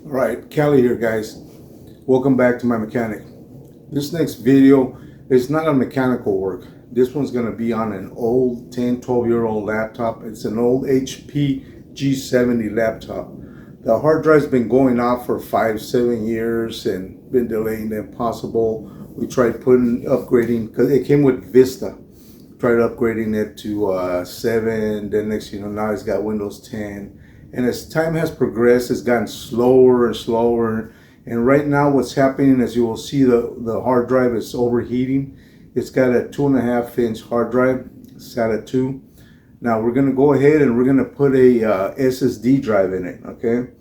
All right, Kelly here, guys. Welcome back to my mechanic. This next video is not on mechanical work. This one's going to be on an old 10, 12-year-old laptop. It's an old HP G70 laptop. The hard drive's been going out for 5, 7 years and been delaying the impossible. We tried upgrading, because it came with Vista. Tried upgrading it to 7, then next now it's got Windows 10. And as time has progressed, it's gotten slower and slower. And right now what's happening, as you will see, the hard drive is overheating. It's got a 2.5-inch hard drive, SATA 2. Now we're gonna go ahead and we're gonna put a SSD drive in it, okay?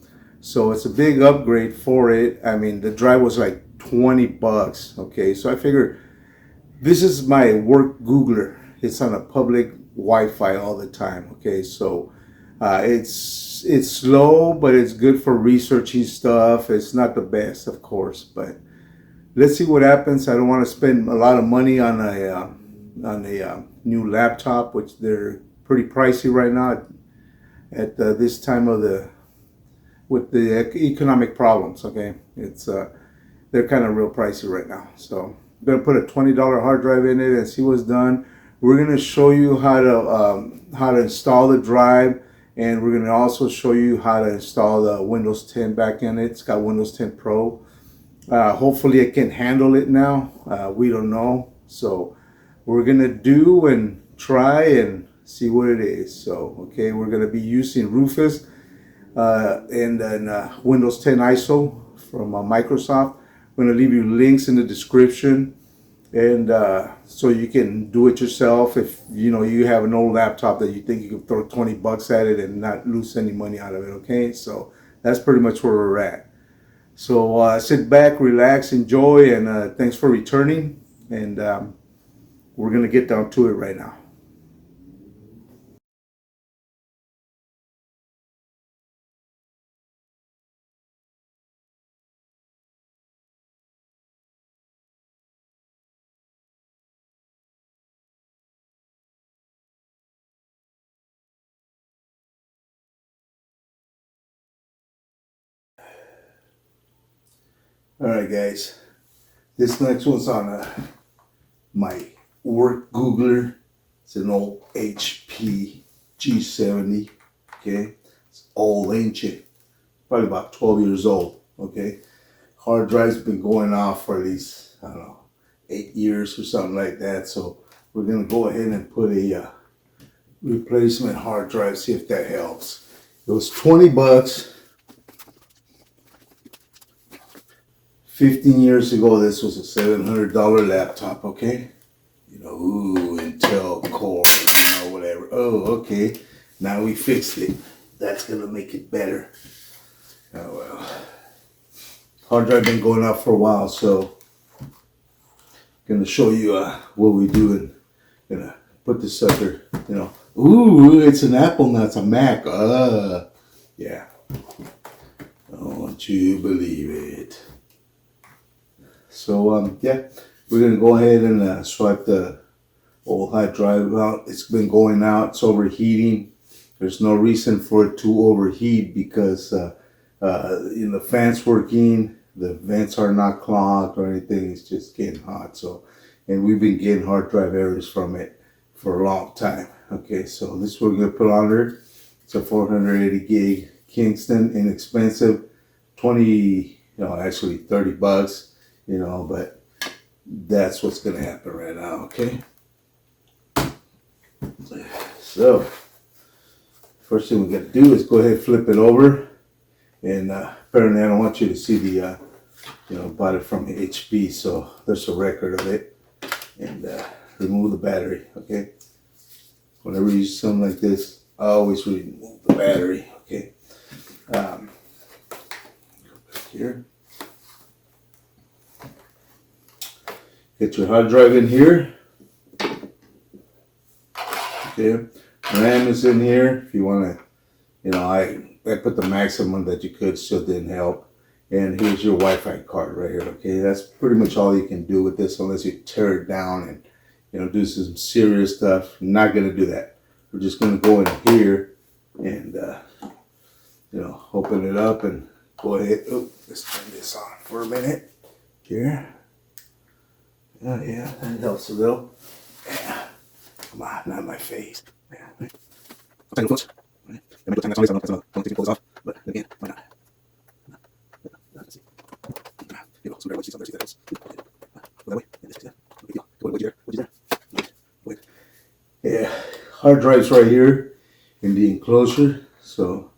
So it's a big upgrade for it. I mean, the drive was like 20 bucks, okay? So I figured this is my work Googler. It's on a public Wi-Fi all the time, okay? So it's slow, but it's good for researching stuff. It's not the best, of course, but let's see what happens. I don't want to spend a lot of money on a new laptop, which they're pretty pricey right now at this time of with the economic problems. Okay, it's they're kind of real pricey right now. So I'm gonna put a $20 hard drive in it and see what's done. We're gonna show you how to install the drive. And we're going to also show you how to install the Windows 10 back in it. It's got Windows 10 Pro. Hopefully it can handle it now. We don't know. So we're going to do and try and see what it is. So, okay, we're going to be using Rufus and then Windows 10 ISO from Microsoft. I'm going to leave you links in the description. And so you can do it yourself if you have an old laptop that you think you can throw 20 bucks at it and not lose any money out of it. Okay, so that's pretty much where we're at. So sit back, relax, enjoy, and thanks for returning. And we're gonna get down to it right now. All right, guys. This next one's on my work Googler. It's an old HP G70. Okay, it's old, ancient, probably about 12 years old. Okay, hard drive's been going off for at least, I don't know, 8 years or something like that. So we're gonna go ahead and put a replacement hard drive, see if that helps. It was 20 bucks. 15 years ago, this was a $700 laptop, okay? Ooh, Intel Core, whatever. Oh, okay. Now we fixed it. That's gonna make it better. Oh well. Hard drive been going out for a while, so gonna show you what we do and gonna put this sucker, Ooh, it's an Apple now, it's a Mac. Yeah. Don't you believe it? So yeah, we're gonna go ahead and swipe the old hard drive out. It's been going out, it's overheating. There's no reason for it to overheat because the fan's working, the vents are not clogged or anything, it's just getting hot. So, and we've been getting hard drive errors from it for a long time. Okay, so this is what we're gonna put on there. It's a 480 gig Kingston, inexpensive, 20, actually 30 bucks, but that's what's gonna happen right now, okay? So, first thing we gotta do is go ahead and flip it over. And apparently I don't want you to see the, bought it from HP, so there's a record of it. And remove the battery, okay? Whenever you use something like this, I always remove the battery, okay? Go back here. Get your hard drive in here. Okay, RAM is in here. If you want to, I put the maximum that you could, still didn't help. And here's your Wi-Fi card right here. Okay, that's pretty much all you can do with this unless you tear it down and do some serious stuff. Not gonna do that. We're just gonna go in here and open it up and go ahead. Oh, let's turn this on for a minute. Here. Oh, yeah, that helps a little. Yeah. Come on, not my face. Yeah. Right. I'll take no foot. Right. There may be a time that's always, I don't know if that's the only thing to pull this off. But again, why not? Let's see. Here you go. So there, see something there. See that helps. Go that way. Yeah, this is that. No big deal. Go away, what'd you there? Wait. Yeah. Hard drive's right here in the enclosure. So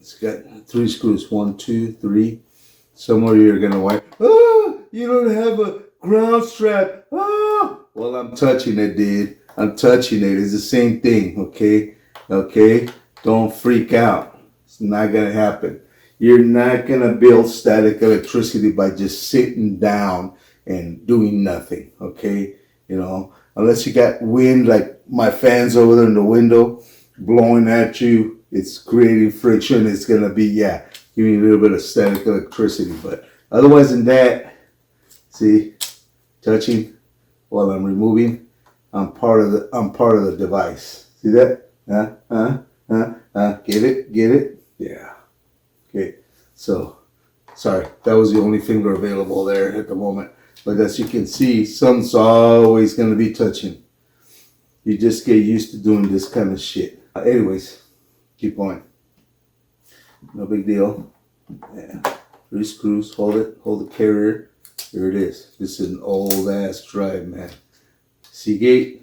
it's got 3 screws. 1, 2, 3. Somewhere you're gonna wipe. Oh, you don't have a ground strap. Oh, well, I'm touching it, dude. I'm touching it. It's the same thing. Okay, okay. Don't freak out. It's not gonna happen. You're not gonna build static electricity by just sitting down and doing nothing. Okay, you know, unless you got wind like my fans over there in the window blowing at you, it's creating friction. It's gonna be, yeah, give me a little bit of static electricity, but otherwise than that, see, touching while I'm removing, I'm part of the device. See that? Get it? Yeah. Okay. So, sorry, that was the only finger available there at the moment. But as you can see, something's always gonna be touching. You just get used to doing this kind of shit. Anyways, keep going. No big deal. Yeah. 3 screws, hold the carrier. Here it is. This is an old ass drive, man. Seagate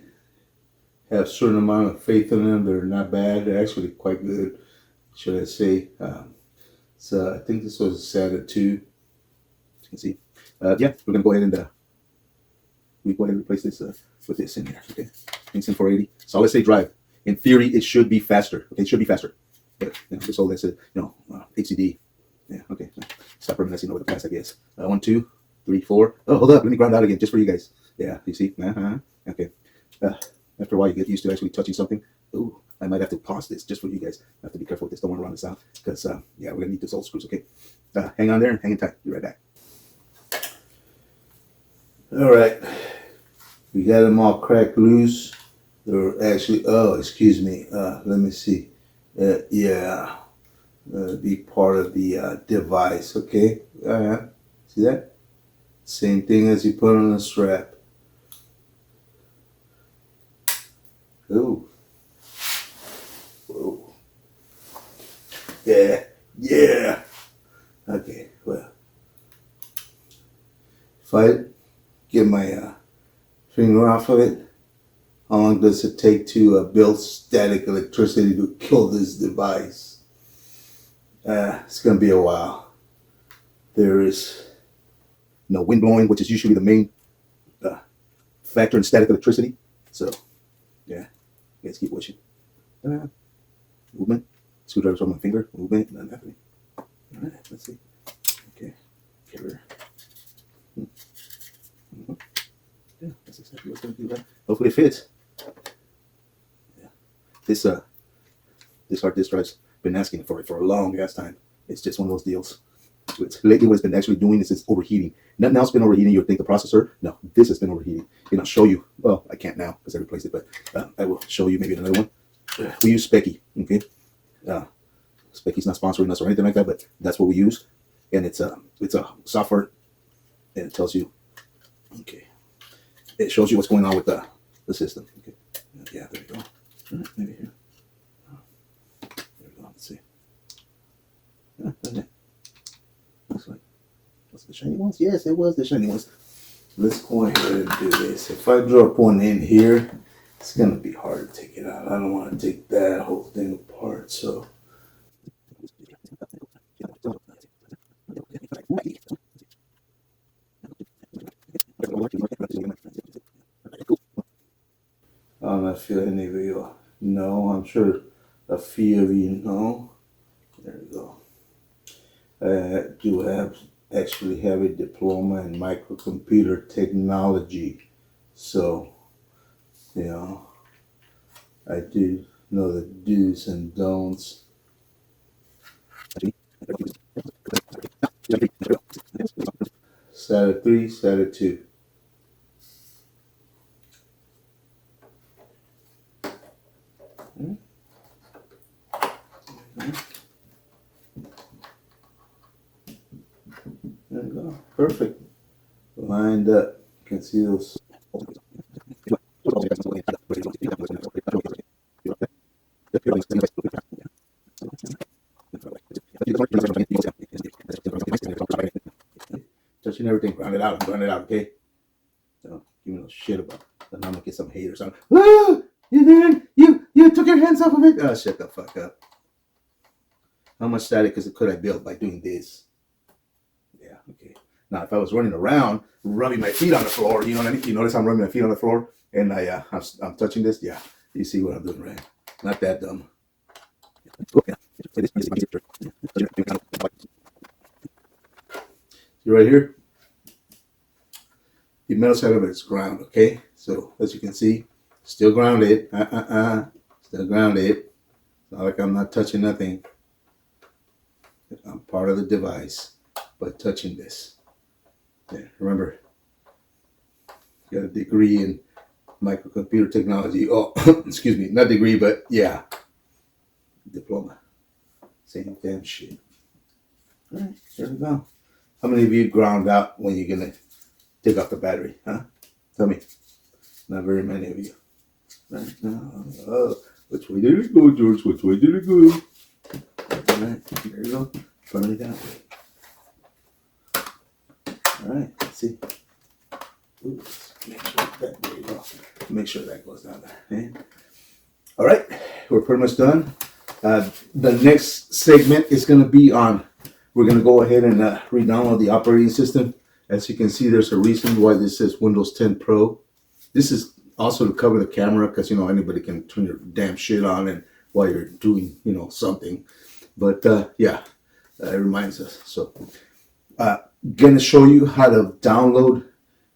have a certain amount of faith in them. They're not bad. They're actually quite good, should I say. So I think this was a SATA 2. As you can see. Yeah, we're gonna go ahead and replace this with this in here. Okay, Kingston 480 solid state drive. In theory, it should be faster. Okay, it should be faster. But you know, this old HDD. Yeah, okay. Stop reminiscing over the past, I guess. 1, 2, 3, 4. Oh, hold up. Let me ground out again just for you guys. Yeah, you see? Okay. After a while, you get used to actually touching something. Ooh, I might have to pause this just for you guys. I have to be careful with this. Don't want to run this out because, yeah, we're going to need those old screws, okay? Hang on there and hang in tight. Be right back. All right. We got them all cracked loose. They're actually, oh, excuse me. Let me see. Yeah. Be part of the device, okay? See that? Same thing as you put on a strap. Ooh. Whoa. Yeah. Okay, well. If I get my finger off of it, how long does it take to build static electricity to kill this device? It's going to be a while. There is no wind blowing, which is usually the main factor in static electricity. So, yeah, let's keep watching. Movement. Screwdriver's on my finger. Movement. Nothing happening. All right, let's see. Okay. Carrier. Yeah, that's exactly what's going to do that. Hopefully it fits. Yeah. This hard disk drive's been asking for it for a long ass time. It's just one of those deals. Lately, what it's been actually doing is it's overheating. Nothing else been overheating. You would think the processor. No, this has been overheating. And I'll show you. Well, I can't now because I replaced it, but I will show you maybe in another one. We use Specky. Okay, Specky's not sponsoring us or anything like that, but that's what we use, and it's a software, and it tells you. Okay, it shows you what's going on with the system. Okay, yeah, there you go. All right, maybe here. There we go. Let's see. Looks like, was it the shiny ones? Yes, it was the shiny ones. Let's go ahead and do this. If I drop one in here, it's going to be hard to take it out. I don't want to take that whole thing apart, so. I'm not sure any of you know. I'm sure a few of you know. There we go. I do actually have a diploma in microcomputer technology. So, you know, I do know the do's and don'ts. SATA 3, SATA 2. There we go. Perfect. Lined up. You can see those. Touching everything, ground it out, okay? So give me no shit about it. Then I'm gonna get some haters on. Woo! You didn't. You took your hands off of it. Oh, shut the fuck up. How much static could I build by doing this? Yeah, okay. Now, if I was running around, rubbing my feet on the floor, you know what I mean? You notice I'm rubbing my feet on the floor, and I'm touching this. Yeah, you see what I'm doing, right? Not that dumb. See right here, the metal side of it is ground. Okay, so as you can see, still grounded. Still grounded. It's not like I'm not touching nothing. I'm part of the device by touching this. Yeah, remember, you got a degree in microcomputer technology. Oh, excuse me, not degree, but yeah, diploma. Same damn shit. All right, there we go. How many of you ground out when you're gonna take off the battery? Huh? Tell me. Not very many of you. Right now, which way did it go, George? Which way did it go? All right, there you go. Turn it that way. All right, let's see. Ooh, make sure that goes down there. Okay. All right, we're pretty much done. The next segment is going to be on. We're going to go ahead and re-download the operating system. As you can see, there's a reason why this says Windows 10 Pro. This is also to cover the camera because anybody can turn your damn shit on and while you're doing something. But yeah, it reminds us. So, gonna show you how to download,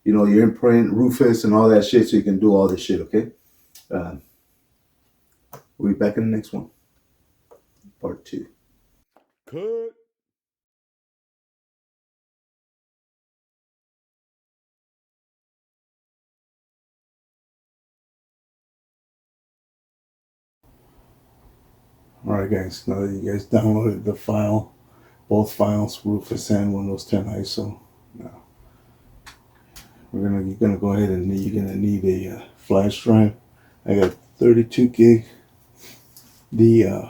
your imprint, Rufus, and all that shit, so you can do all this shit. Okay. We'll be back in the next one, part 2. Cut. Alright guys, now that you guys downloaded the file, both files, Rufus and Windows 10 ISO, now you're gonna go ahead and you're gonna need a flash drive. I got 32 gig. The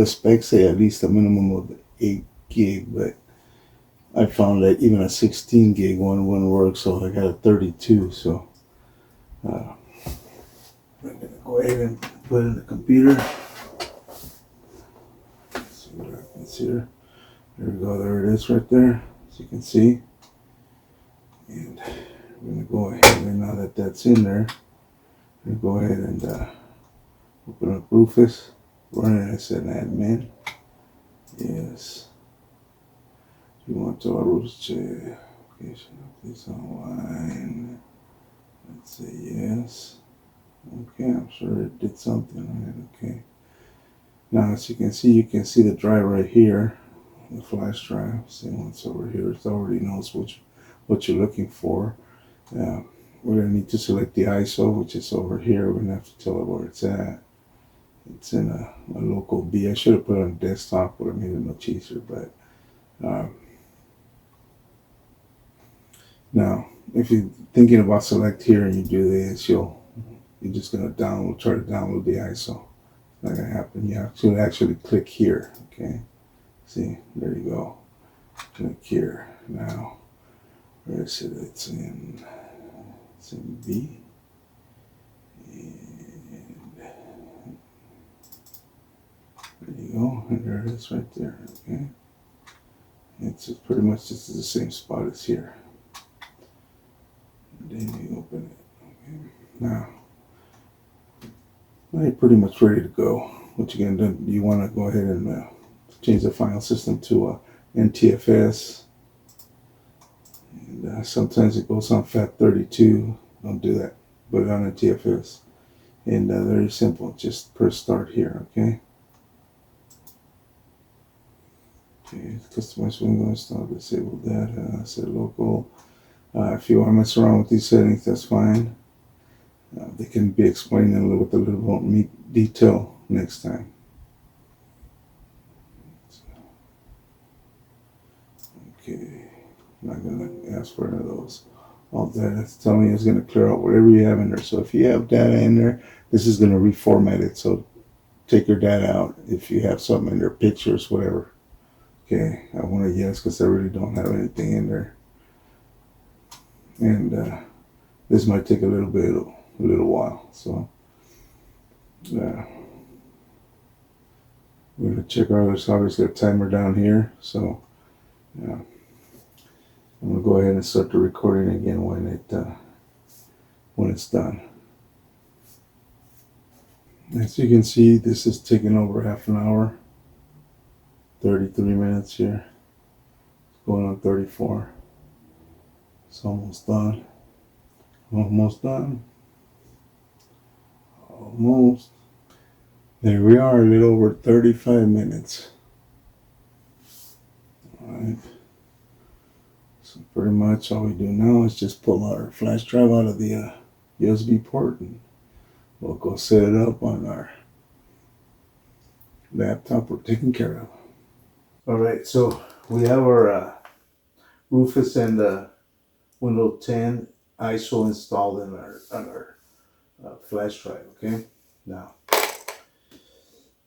specs say at least a minimum of 8 gig, but I found that even a 16 gig one wouldn't work, so I got a 32. So I'm gonna go ahead and put it in the computer. See what happens here. There we go. There it is right there, as you can see. And we're gonna go ahead and now that that's in there, we're gonna go ahead and open up Rufus. Run it as an admin. Yes. You want to rules check application of this online. Let's say yes. Okay, I'm sure it did something, right? Okay. Now as you can see the drive right here, the flash drive. See what's over here. It already knows what you're looking for. We're gonna need to select the ISO, which is over here. We're gonna have to tell it where it's at. It's in a local B. I should have put it on desktop, would have made it much easier, but now if you're thinking about select here and you do this, you're just gonna try to download the ISO. It's not gonna happen. You have to actually click here. Okay. See, there you go. Click here. Now where is it? It's in B. There you go, and there it is right there, okay? It's pretty much just the same spot as here. And then you open it, okay? Now you're pretty much ready to go. What you're gonna do, you wanna go ahead and change the file system to NTFS. And sometimes it goes on FAT32, don't do that. Put it on NTFS. And very simple, just press start here, okay? Okay, customize window install, disable that, set local. If you want to mess around with these settings, that's fine. They can be explained with a little more detail next time. Okay, I'm not gonna ask for any of those. All that it's telling you is gonna clear out whatever you have in there. So if you have data in there, this is gonna reformat it. So take your data out if you have something in there, pictures, whatever. Okay, I want to yes because I really don't have anything in there, and this might take a little while. So we're gonna check our other. So obviously a timer down here. So yeah, I'm gonna go ahead and start the recording again when it's done. As you can see, this is taking over half an hour, 33 minutes here. It's going on 34. It's almost done. Almost done. Almost. There we are, a little over 35 minutes. Alright. So pretty much all we do now is just pull our flash drive out of the USB port and we'll go set it up on our laptop we're taking care of. Alright, so we have our Rufus and Windows 10 ISO installed on our flash drive, okay? Now,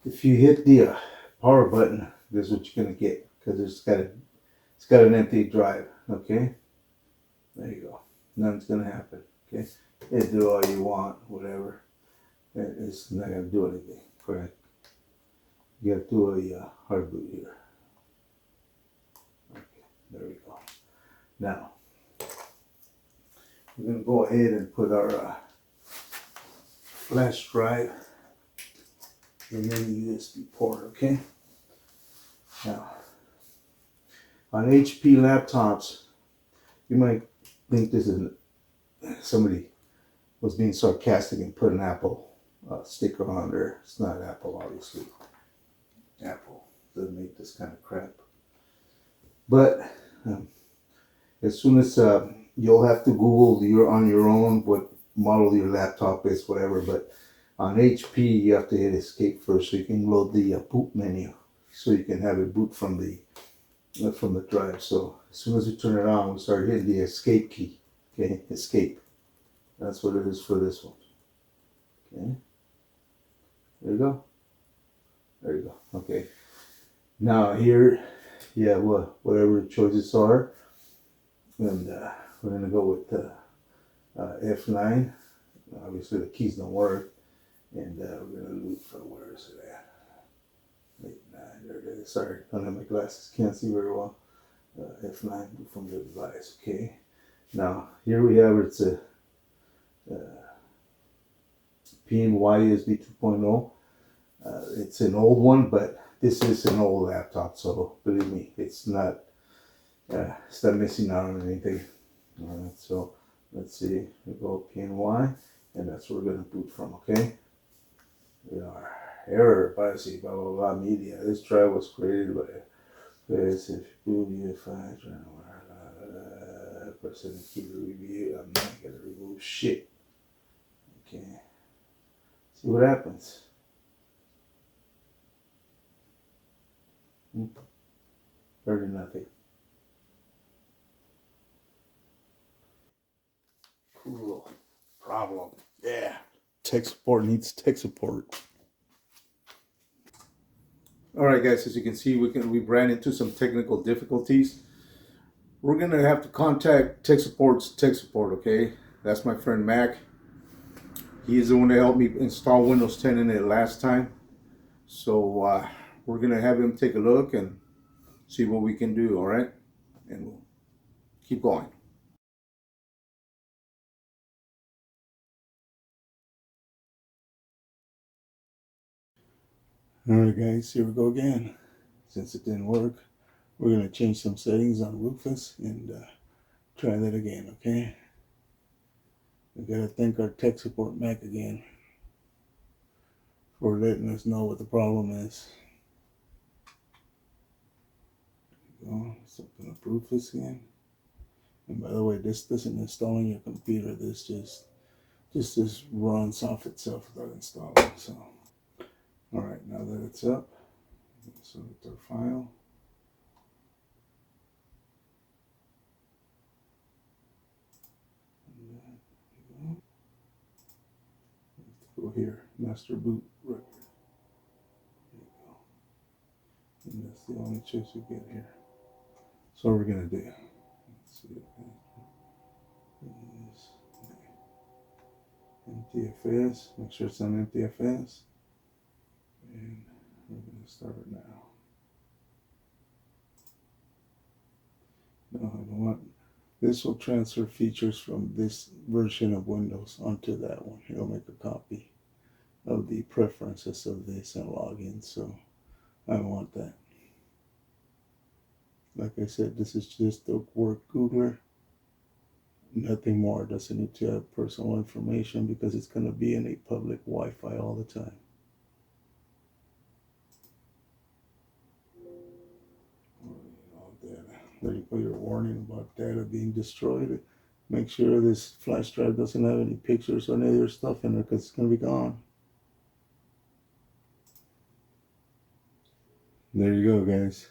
if you hit the power button, this is what you're gonna get because it's got an empty drive, okay? There you go. Nothing's gonna happen, okay? You do all you want, whatever. It's not gonna do anything, correct? You gotta do a hard boot here. Okay, there we go. Now, we're gonna go ahead and put our flash drive in the USB port, okay? Now, on HP laptops, you might think this is somebody was being sarcastic and put an Apple sticker on there. It's not Apple, obviously. Apple doesn't make this kind of crap. But as soon as you'll have to Google on your own what model your laptop is, whatever. But on HP, you have to hit escape first so you can load the boot menu, so you can have it boot from the drive. So as soon as you turn it on, we start hitting the escape key. Okay, escape. That's what it is for this one. Okay. There you go. There you go. Okay. Now here, yeah, well, whatever the choices are, and we're gonna go with F9. Obviously the keys don't work, and we're gonna look for where is it at? F9. There it is. Sorry, I don't have my glasses. Can't see very well. F9 from the device. Okay. Now here we have it's a PNY USB 2.0. It's an old one, but this is an old laptop, so believe me, it's not missing out on anything. All right, so let's see. We go PNY, and that's where we're gonna boot from. Okay. We are error privacy blah blah blah media. This drive was created by this if boot UEFI pressing the key to review. I'm not gonna remove shit. Okay. See what happens. Heard nothing. Cool. Problem. Yeah. Tech support needs tech support. All right, guys. As you can see, we ran into some technical difficulties. We're gonna have to contact tech support. Okay, that's my friend Mac. He is the one that helped me install Windows 10 in it last time. So we're gonna have him take a look and see what we can do. All right, and we'll keep going. All right, guys, here we go again. Since it didn't work, we're going to change some settings on Rufus and try that again, okay? We got to thank our tech support Mac again for letting us know what the problem is. Let's open up Rufus again. And by the way, this doesn't install on your computer. This just runs off itself without installing. So, all right, now that it's up, select our file. here, master boot record. There you go. And that's the only choice we get here. So what we're gonna do. Let's see. Is MTFS. Make sure it's on MTFS. And we're gonna start it now. No, I don't want. This will transfer features from this version of Windows onto that one. It'll make a copy of the preferences of this and login. So I want that. Like I said, this is just a work Googler. Nothing more. It doesn't need to have personal information because it's going to be in a public Wi-Fi all the time. There you go, your warning about data being destroyed. Make sure this flash drive doesn't have any pictures or any other stuff in it because it's going to be gone. There you go, guys.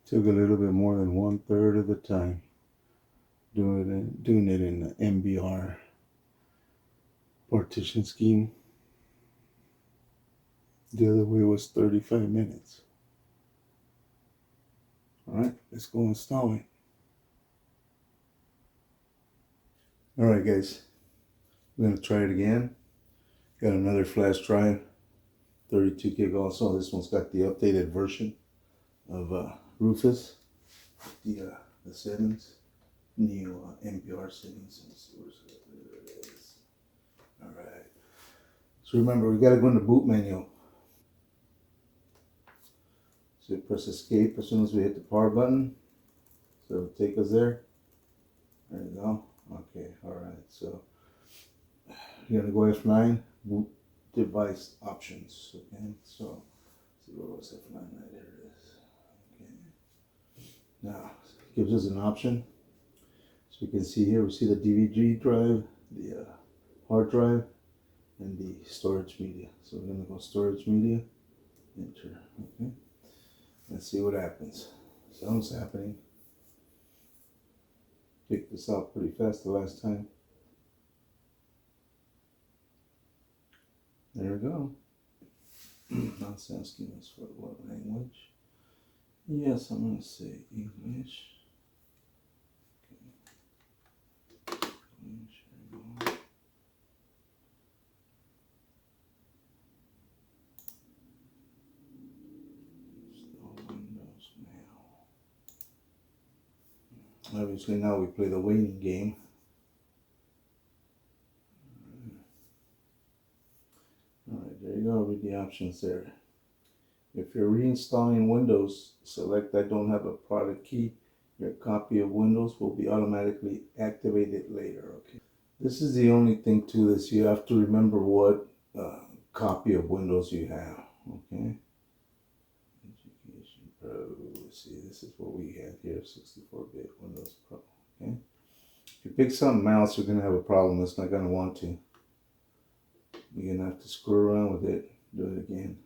Took a little bit more than 1/3 of the time doing it in the MBR partition scheme. The other way was 35 minutes. All right, let's go install it. All right, guys, we're gonna try it again. Got another flash drive, 32 gig also. This one's got the updated version of Rufus, the settings, new MPR settings. Let's see where's it. There it is. All right. So remember, we gotta go in the boot menu. So we press escape as soon as we hit the power button. So it'll take us there. There you go. Okay, all right. So you're gonna go F9, boot device options. Okay, so let's see what was F9. There it is. Okay. Now it gives us an option. So you can see here, we see the DVD drive, the hard drive, and the storage media. So we're gonna go storage media, enter. Okay. Let's see what happens. Something's happening. Picked this out pretty fast the last time. There we go. Now it's asking us for what language. Yes, I'm going to say English. Okay. English, there we go. Install Windows now. Obviously now we play the waiting game. Alright, there you go. Read the options there. If you're reinstalling Windows, select I don't have a product key. Your copy of Windows will be automatically activated later. Okay. This is the only thing to this. You have to remember what copy of Windows you have. Okay. Education Pro. See, this is what we have here. 64-bit Windows Pro. Okay. If you pick something else, you're gonna have a problem. It's not gonna want to. You're gonna have to screw around with it. Do it again.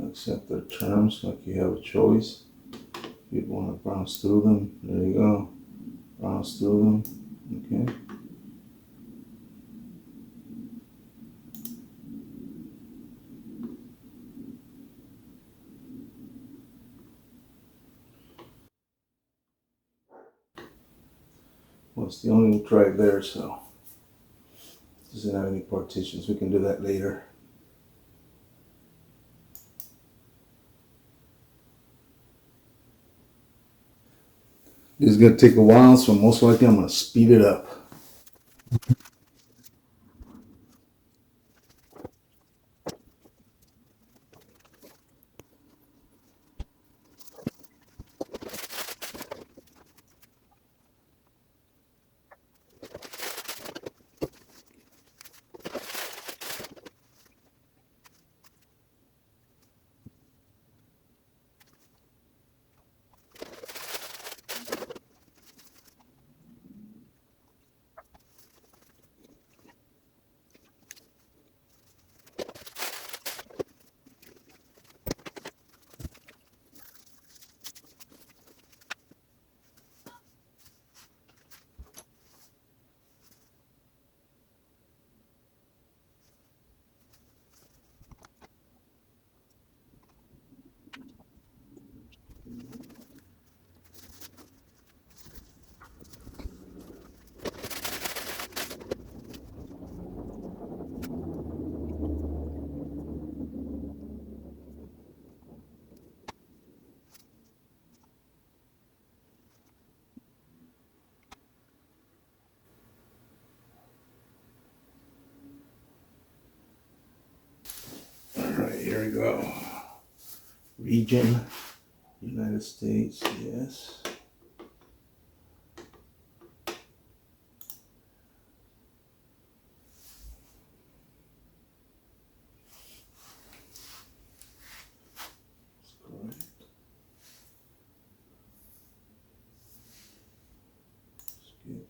Accept their terms, like you have a choice. You'd want to browse through them. There you go. Browse through them. Okay. Well, it's the only drive there, so it doesn't have any partitions. We can do that later. This is going to take a while, so most likely I'm going to speed it up. you go. Region, United States, yes. Correct. Skip.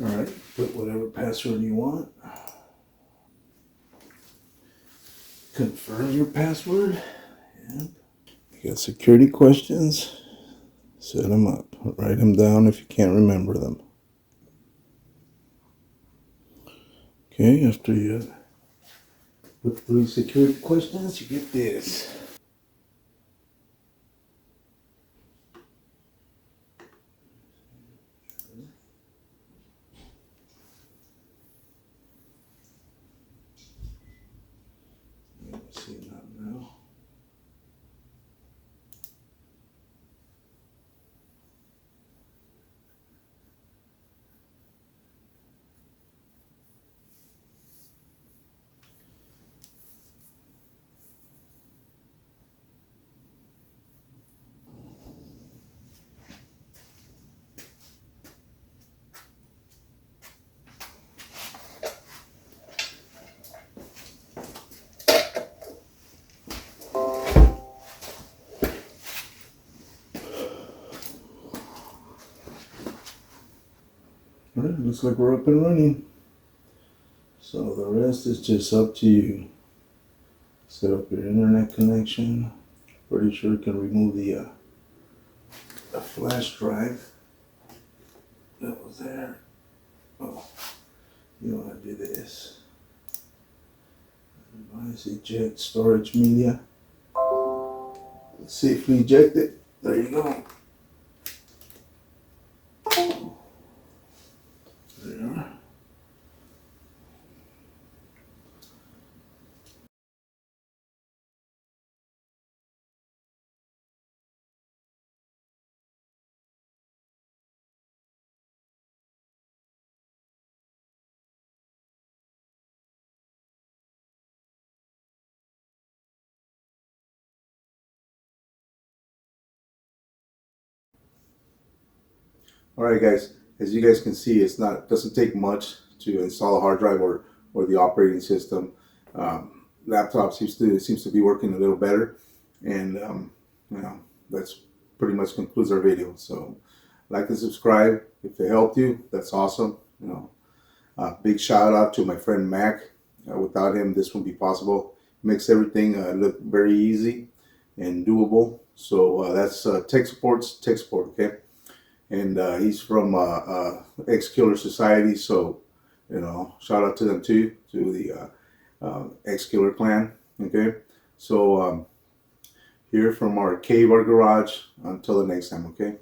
All right, put whatever password you want. Confirm your password. Yep. You got security questions? Set them up. Write them down if you can't remember them. Okay, after you put 3 security questions, you get this. Let's see that now. All right, looks like we're up and running. So the rest is just up to you. Set up your internet connection. Pretty sure you can remove the flash drive that was there. Oh, you want to do this. Device eject storage media. Safely eject it. There you go. There you are. All right, guys. As you guys can see, doesn't take much to install a hard drive or the operating system. Laptop seems to be working a little better, and you know that's pretty much concludes our video. So, like and subscribe if it helped you. That's awesome. Big shout out to my friend Mac. Without him, this wouldn't be possible. Makes everything look very easy and doable. So that's tech support. Okay. And he's from Ex Killer Society, so shout out to them too, to the Ex Killer clan. Okay, so here from our cave, our garage. Until the next time. Okay.